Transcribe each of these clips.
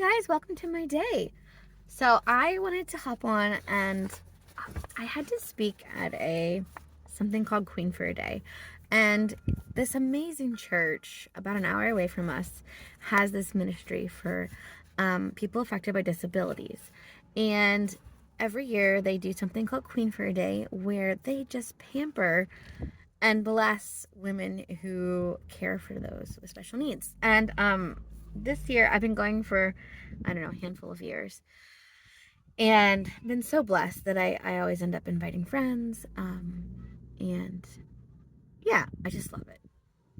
guys, welcome to my day. So I wanted to hop on and I had to speak at something called Queen for a Day. And this amazing church about an hour away from us has this ministry for people affected by disabilities. And every year they do something called Queen for a Day where they just pamper and bless women who care for those with special needs. And this year I've been going for, I don't know, a handful of years and been so blessed that I always end up inviting friends. And yeah, I just love it.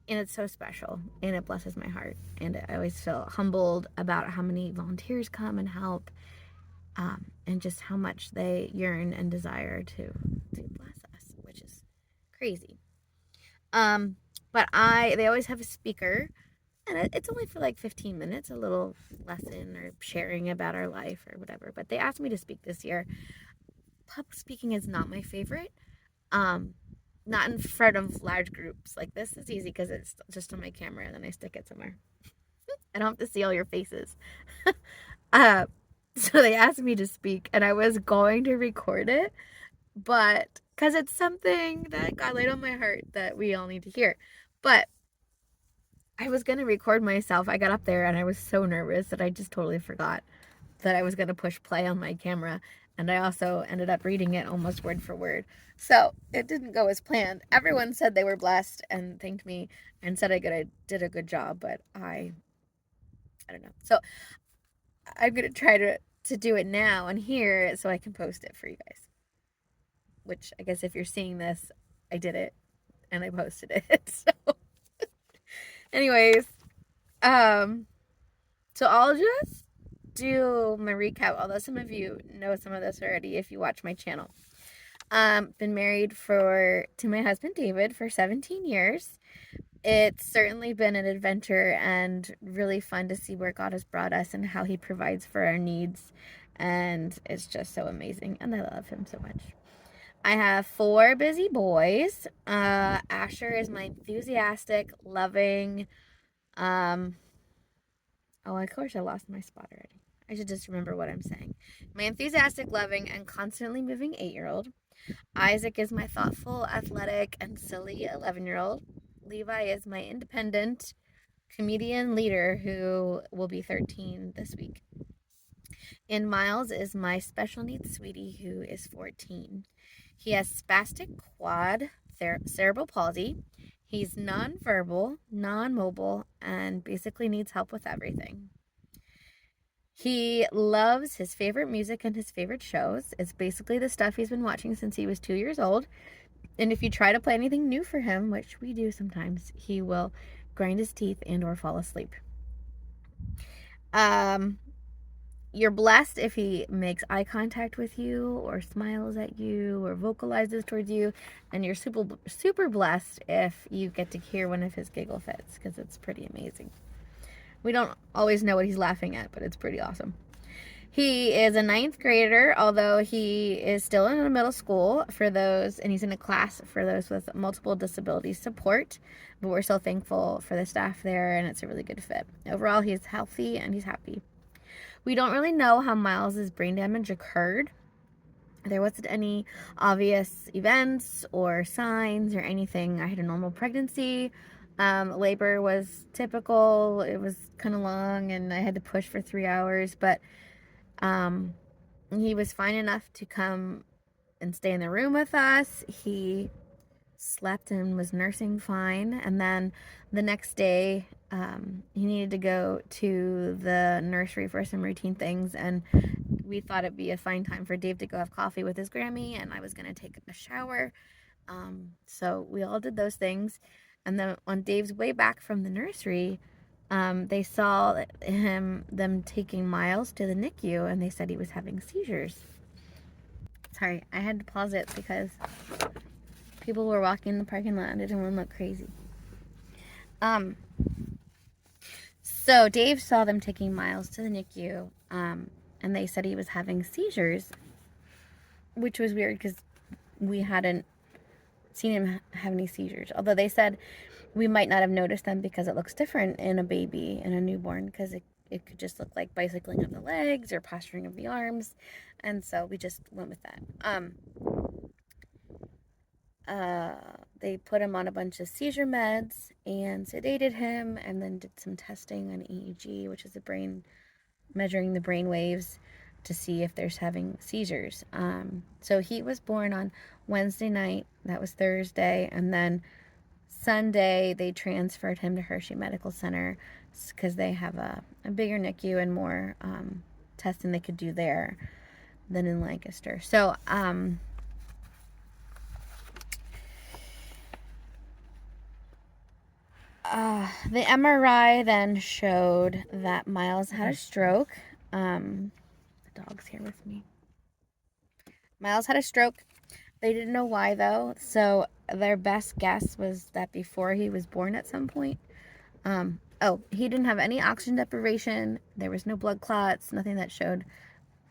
And it's so special and it blesses my heart. And I always feel humbled about how many volunteers come and help, and just how much they yearn and desire to bless us, which is crazy. Um, but they always have a speaker, and it's only for like 15 minutes, a little lesson or sharing about our life or whatever. But they asked me to speak this year. Public speaking is not my favorite. Um, not in front of large groups. Like this is easy because it's just on my camera and then I stick it somewhere. I don't have to see all your faces. uh, so they asked me to speak, and I was going to record it, but because it's something that God laid on my heart that we all need to hear. But I was going to record myself. I got up there and I was so nervous that I just totally forgot that I was going to push play on my camera. And I also ended up reading it almost word for word. So it didn't go as planned. Everyone said they were blessed and thanked me and said I did a good job, but I don't know. So I'm going to try to do it now and here so I can post it for you guys. Which I guess if you're seeing this, I did it and I posted it. So anyways, so I'll just do my recap, although some of you know some of this already if you watch my channel. Been married to my husband David for 17 years. It's certainly been an adventure and really fun to see where God has brought us and how he provides for our needs. And it's just so amazing. And I love him so much. I have 4 busy boys. Asher is my enthusiastic, loving, oh, of course I lost my spot already. I should just remember what I'm saying. My enthusiastic, loving, and constantly moving 8-year-old. Isaac is my thoughtful, athletic, and silly 11-year-old. Levi is my independent comedian leader who will be 13 this week. And Miles is my special needs sweetie who is 14. He has spastic quad cerebral palsy. He's nonverbal, non-mobile, and basically needs help with everything. He loves his favorite music and his favorite shows. It's basically the stuff he's been watching since he was 2 years old. And if you try to play anything new for him, which we do sometimes, he will grind his teeth and or fall asleep. You're blessed if he makes eye contact with you or smiles at you or vocalizes towards you. And you're super blessed if you get to hear one of his giggle fits, because it's pretty amazing. We don't always know what he's laughing at, but it's pretty awesome. He is a 9th grader, although he is still in a middle school and he's in a class for those with multiple disability support. But we're so thankful for the staff there, and it's a really good fit. Overall, he's healthy and he's happy. We don't really know how Miles' brain damage occurred. There wasn't any obvious events or signs or anything. I had a normal pregnancy. Labor was typical. It was kind of long, and I had to push for 3 hours, but he was fine enough to come and stay in the room with us. He slept and was nursing fine. And then the next day, he needed to go to the nursery for some routine things. And we thought it'd be a fine time for Dave to go have coffee with his Grammy. And I was going to take a shower. So we all did those things. And then on Dave's way back from the nursery, they saw them taking Miles to the NICU, and they said he was having seizures. Sorry, I had to pause it because people were walking in the parking lot and I didn't want to look crazy. So Dave saw them taking Miles to the NICU, and they said he was having seizures, which was weird because we hadn't seen him have any seizures. Although they said we might not have noticed them because it looks different in a baby, in a newborn, because it could just look like bicycling of the legs or posturing of the arms. And so we just went with that. They put him on a bunch of seizure meds and sedated him, and then did some testing on EEG, which is the brain, measuring the brain waves to see if there's having seizures. So he was born on Wednesday night. That was Thursday. And then Sunday, they transferred him to Hershey Medical Center because they have a bigger NICU and more testing they could do there than in Lancaster. So, the MRI then showed that Miles had a stroke. The dog's here with me. Miles had a stroke. They didn't know why, though. So their best guess was that before he was born at some point. He didn't have any oxygen deprivation. There was no blood clots, nothing that showed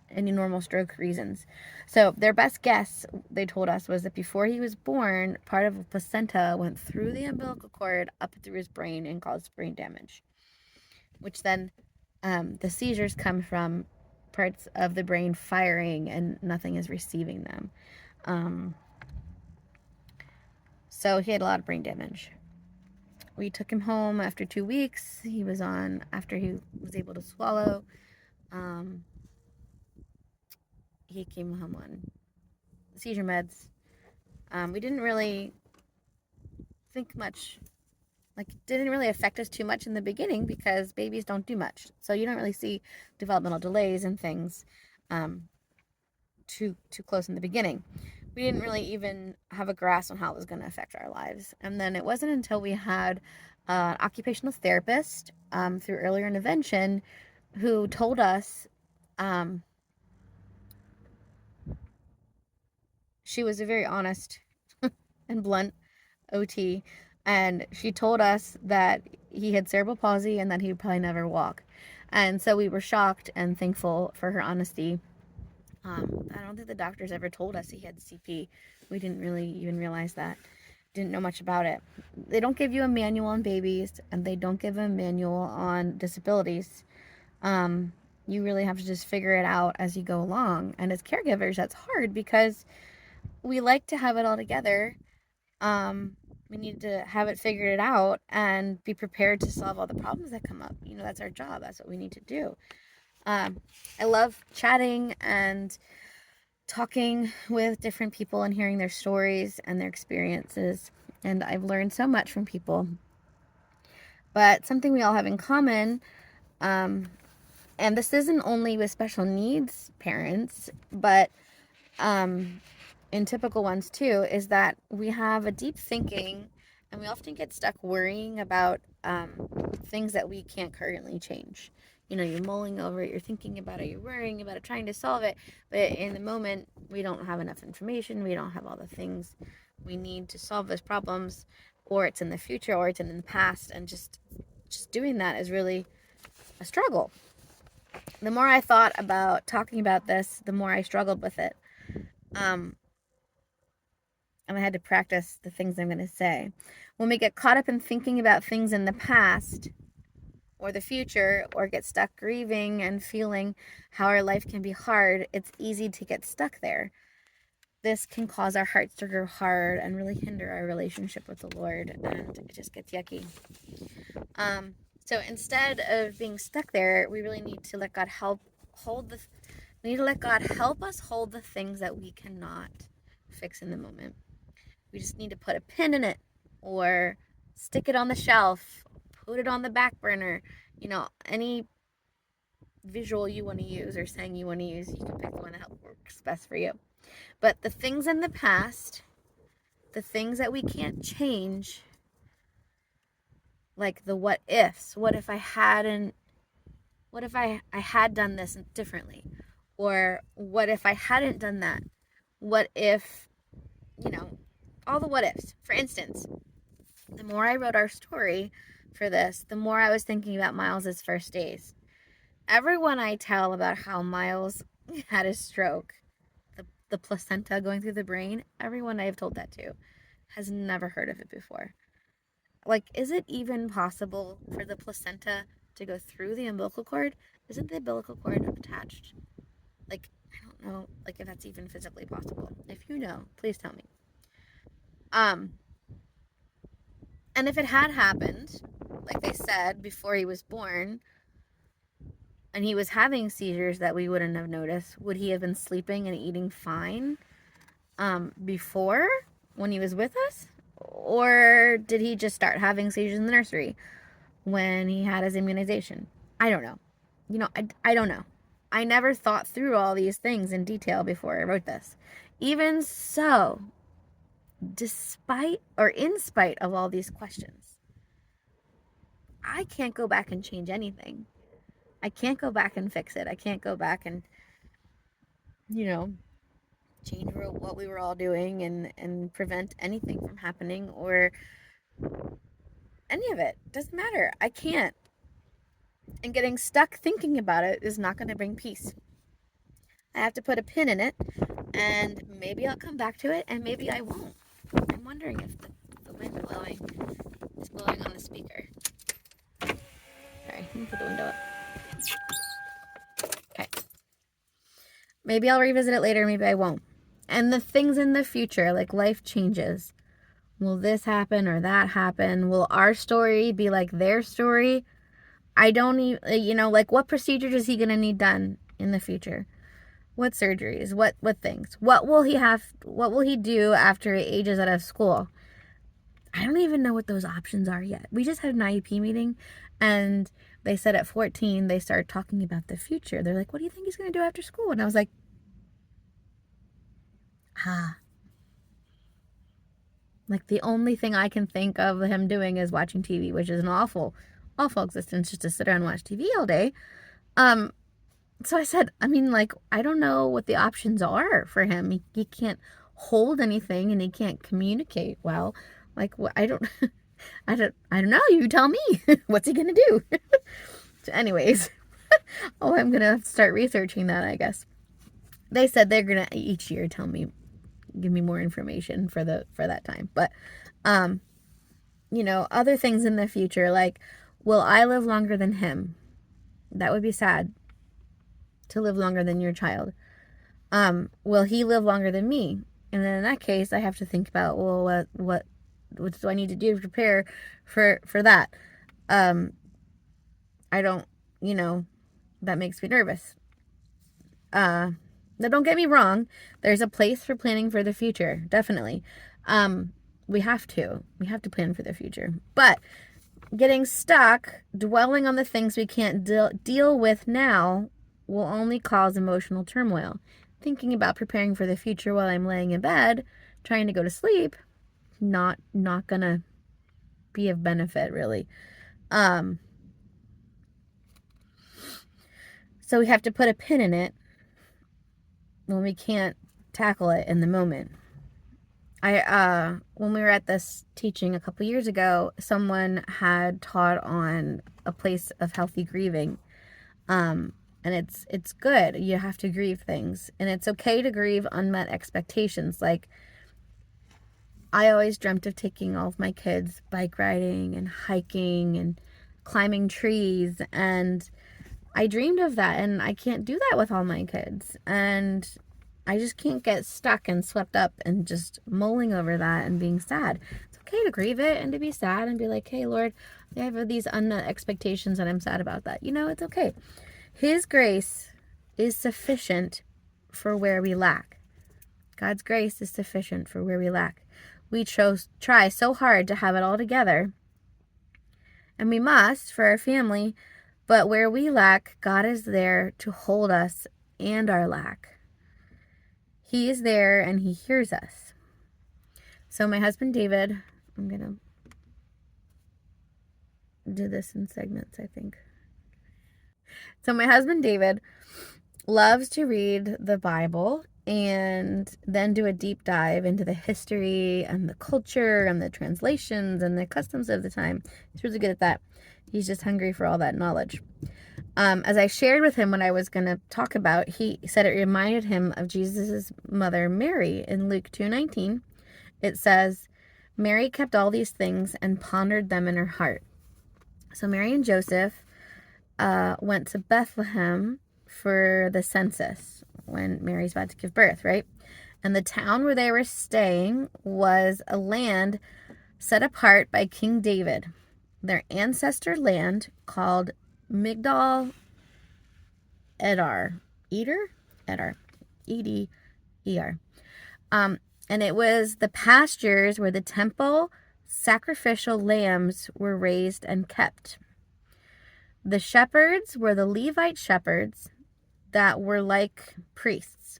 any normal stroke reasons. So their best guess, they told us, was that before he was born, part of a placenta went through the umbilical cord up through his brain and caused brain damage, which then the seizures come from parts of the brain firing and nothing is receiving them. So he had a lot of brain damage. We took him home after 2 weeks. After he was able to swallow, he came home on seizure meds. We didn't really think much, it didn't really affect us too much in the beginning because babies don't do much. So you don't really see developmental delays and things too close in the beginning. We didn't really even have a grasp on how it was going to affect our lives. And then it wasn't until we had an occupational therapist through earlier intervention who told us, she was a very honest and blunt OT, and she told us that he had cerebral palsy and that he would probably never walk. And so we were shocked and thankful for her honesty. I don't think the doctors ever told us he had CP. We didn't really even realize that. Didn't know much about it. They don't give you a manual on babies, and they don't give a manual on disabilities. You really have to just figure it out as you go along. And as caregivers, that's hard because we like to have it all together. We need to have it figured out and be prepared to solve all the problems that come up. That's our job. That's what we need to do. I love chatting and talking with different people and hearing their stories and their experiences. And I've learned so much from people. But something we all have in common, and this isn't only with special needs parents, but in typical ones too, is that we have a deep thinking and we often get stuck worrying about things that we can't currently change. You're mulling over it, you're thinking about it, you're worrying about it, trying to solve it, but in the moment we don't have enough information, we don't have all the things we need to solve those problems, or it's in the future or it's in the past, and just doing that is really a struggle. The more I thought about talking about this, the more I struggled with it. And I had to practice the things I'm going to say. When we get caught up in thinking about things in the past or the future, or get stuck grieving and feeling how our life can be hard, it's easy to get stuck there. This can cause our hearts to grow hard and really hinder our relationship with the Lord, and it just gets yucky. So instead of being stuck there, we really need to let God help us hold the things that we cannot fix in the moment. We just need to put a pin in it, or stick it on the shelf, put it on the back burner. Any visual you want to use or saying you want to use, you can pick the one that works best for you. But the things in the past, the things that we can't change, like the what ifs. What if I had done this differently? Or what if I hadn't done that? What if, all the what ifs. For instance, the more I wrote our story for this, the more I was thinking about Miles's first days. Everyone I tell about how Miles had a stroke, the placenta going through the brain, everyone I've told that to has never heard of it before. Is it even possible for the placenta to go through the umbilical cord? Isn't the umbilical cord attached? Like, I don't know, like if that's even physically possible. If you know, please tell me. And if it had happened, like they said, before he was born, and he was having seizures that we wouldn't have noticed, would he have been sleeping and eating fine before, when he was with us? Or did he just start having seizures in the nursery when he had his immunization? I don't know. I don't know. I never thought through all these things in detail before I wrote this. Even so, despite or in spite of all these questions, I can't go back and change anything. I can't go back and fix it. I can't go back and, change what we were all doing and prevent anything from happening or any of it. Doesn't matter. I can't. And getting stuck thinking about it is not going to bring peace. I have to put a pin in it, and maybe I'll come back to it, and maybe I won't. I'm wondering if the wind is blowing on the speaker. Sorry, let me put the window up. Okay. Maybe I'll revisit it later, maybe I won't. And the things in the future, like life changes. Will this happen or that happen? Will our story be like their story? I don't even, like what procedures is he going to need done in the future? What surgeries? What things? What will he do after he ages out of school? I don't even know what those options are yet. We just had an IEP meeting, and they said at 14, they started talking about the future. They're like, what do you think he's going to do after school? And I was like, like the only thing I can think of him doing is watching TV, which is an awful, awful existence, just to sit around and watch TV all day. So I said, I don't know what the options are for him. He can't hold anything, and he can't communicate well. Like, I don't know. You tell me. What's he gonna do? So anyways, I'm gonna start researching that, I guess. They said they're gonna each year give me more information for that time. But, other things in the future, like, will I live longer than him? That would be sad, to live longer than your child. Will he live longer than me? And then in that case, I have to think about, well, what do I need to do to prepare for that? I don't, that makes me nervous. Now don't get me wrong. There's a place for planning for the future. Definitely. We have to plan for the future, but getting stuck, dwelling on the things we can't deal with now will only cause emotional turmoil. Thinking about preparing for the future while I'm laying in bed, trying to go to sleep, not gonna be of benefit, really. So we have to put a pin in it when we can't tackle it in the moment. When we were at this teaching a couple years ago, someone had taught on a place of healthy grieving. And it's good. You have to grieve things. And it's okay to grieve unmet expectations. Like, I always dreamt of taking all of my kids bike riding and hiking and climbing trees. And I dreamed of that. And I can't do that with all my kids. And I just can't get stuck and swept up and just mulling over that and being sad. It's okay to grieve it and to be sad and be like, hey, Lord, I have these unmet expectations and I'm sad about that. It's okay. His grace is sufficient for where we lack. God's grace is sufficient for where we lack. We try so hard to have it all together, and we must for our family, but where we lack, God is there to hold us and our lack. He is there and he hears us. So my husband David, I'm going to do this in segments, I think. So my husband David loves to read the Bible and then do a deep dive into the history and the culture and the translations and the customs of the time. He's really good at that. He's just hungry for all that knowledge. As I shared with him what I was going to talk about, he said it reminded him of Jesus' mother Mary. In Luke 2:19, it says, Mary kept all these things and pondered them in her heart. So Mary and Joseph went to Bethlehem for the census when Mary's about to give birth, right? And the town where they were staying was a land set apart by King David, their ancestor land called Migdal Edar. Edar. E-D-E-R. And it was the pastures where the temple sacrificial lambs were raised and kept. The shepherds were the Levite shepherds that were like priests.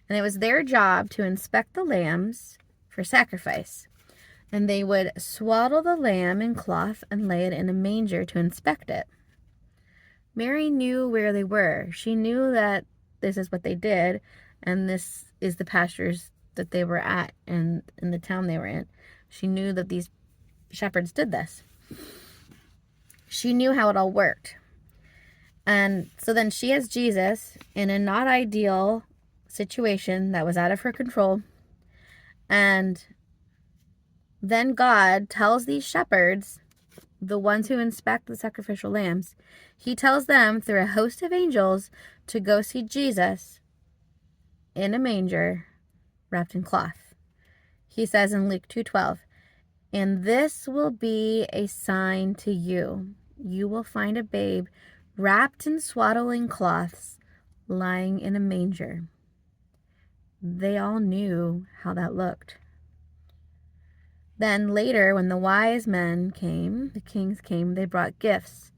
And it was their job to inspect the lambs for sacrifice. And they would swaddle the lamb in cloth and lay it in a manger to inspect it. Mary knew where they were. She knew that this is what they did, and this is the pastures that they were at and in the town they were in. She knew that these shepherds did this. She knew how it all worked. And so then she has Jesus in a not ideal situation that was out of her control. And then God tells these shepherds, the ones who inspect the sacrificial lambs, he tells them through a host of angels to go see Jesus in a manger wrapped in cloth. He says in Luke 2:12, "And this will be a sign to you. You will find a babe wrapped in swaddling cloths, lying in a manger." They all knew how that looked. Then later, when the wise men came, the kings came, they brought gifts.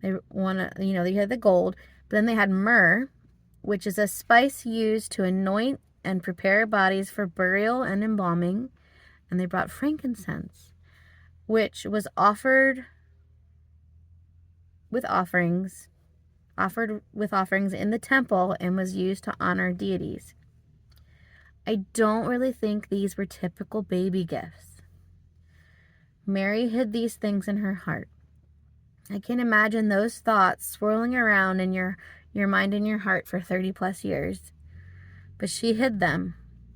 They had the gold, but then they had myrrh, which is a spice used to anoint and prepare bodies for burial and embalming. And they brought frankincense, which was offered with offerings in the temple and was used to honor deities. I don't really think these were typical baby gifts. Mary hid these things in her heart. I can imagine those thoughts swirling around in your mind and your heart for 30 plus years. But she hid them.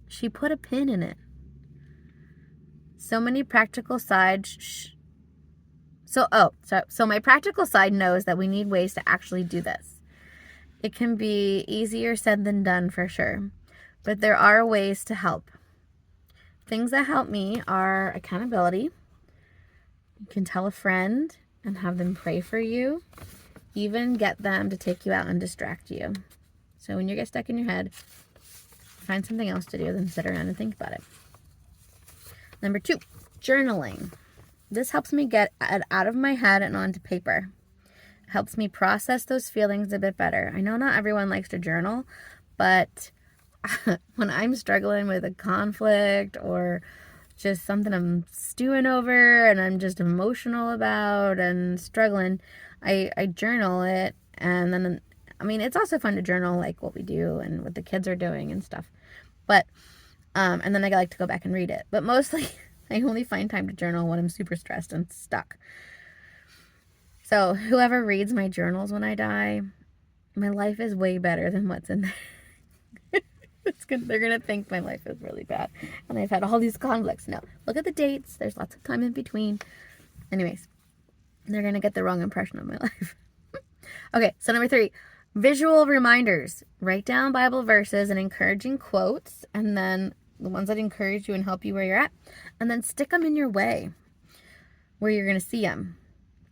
She put a pin in it. So many practical sides. So my practical side knows that we need ways to actually do this. It can be easier said than done for sure, but there are ways to help. Things that help me are accountability. You can tell a friend and have them pray for you. Even get them to take you out and distract you. So when you get stuck in your head, find something else to do than sit around and think about it. Number 2, journaling. This helps me get it out of my head and onto paper. It helps me process those feelings a bit better. I know not everyone likes to journal, but when I'm struggling with a conflict or just something I'm stewing over and I'm just emotional about and struggling, I journal it. And then, it's also fun to journal like what we do and what the kids are doing and stuff. But, and then I like to go back and read it. But mostly I only find time to journal when I'm super stressed and stuck. So whoever reads my journals when I die, my life is way better than what's in there. They're going to think my life is really bad. And I've had all these conflicts. No, look at the dates. There's lots of time in between. Anyways, they're going to get the wrong impression of my life. Okay, so number 3, visual reminders. Write down Bible verses and encouraging quotes, and then the ones that encourage you and help you where you're at, and then stick them in your way where you're going to see them.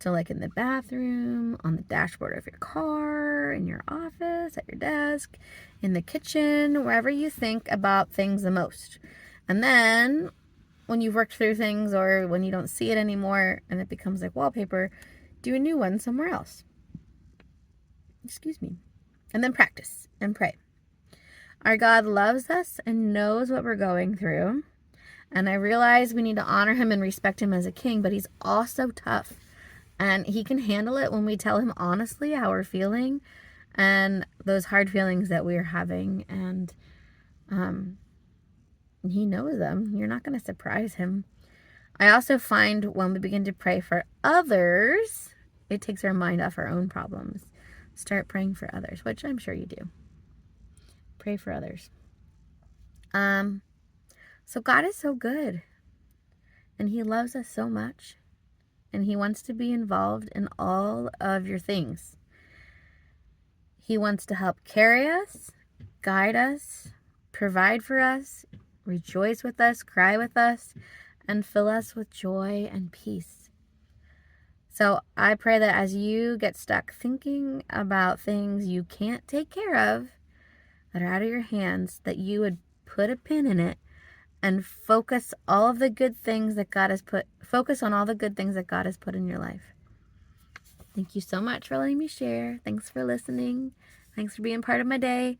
So like in the bathroom, on the dashboard of your car, in your office, at your desk, in the kitchen, wherever you think about things the most. And then when you've worked through things or when you don't see it anymore and it becomes like wallpaper, do a new one somewhere else. Excuse me. And then practice and pray. Our God loves us and knows what we're going through. And I realize we need to honor him and respect him as a king, but he's also tough. And he can handle it when we tell him honestly how we're feeling and those hard feelings that we're having. And he knows them. You're not going to surprise him. I also find when we begin to pray for others, it takes our mind off our own problems. Start praying for others, which I'm sure you do. Pray for others. So God is so good. And he loves us so much. and He wants to be involved in all of your things. He wants to help carry us, guide us, provide for us, rejoice with us, cry with us, and fill us with joy and peace. So I pray that as you get stuck thinking about things you can't take care of, that are out of your hands, that you would put a pin in it and focus on all the good things that God has put in your life. Thank you so much for letting me share. Thanks for listening. Thanks for being part of my day.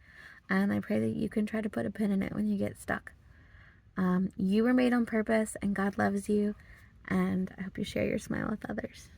And I pray that you can try to put a pin in it when you get stuck. You were made on purpose, and God loves you. And I hope you share your smile with others.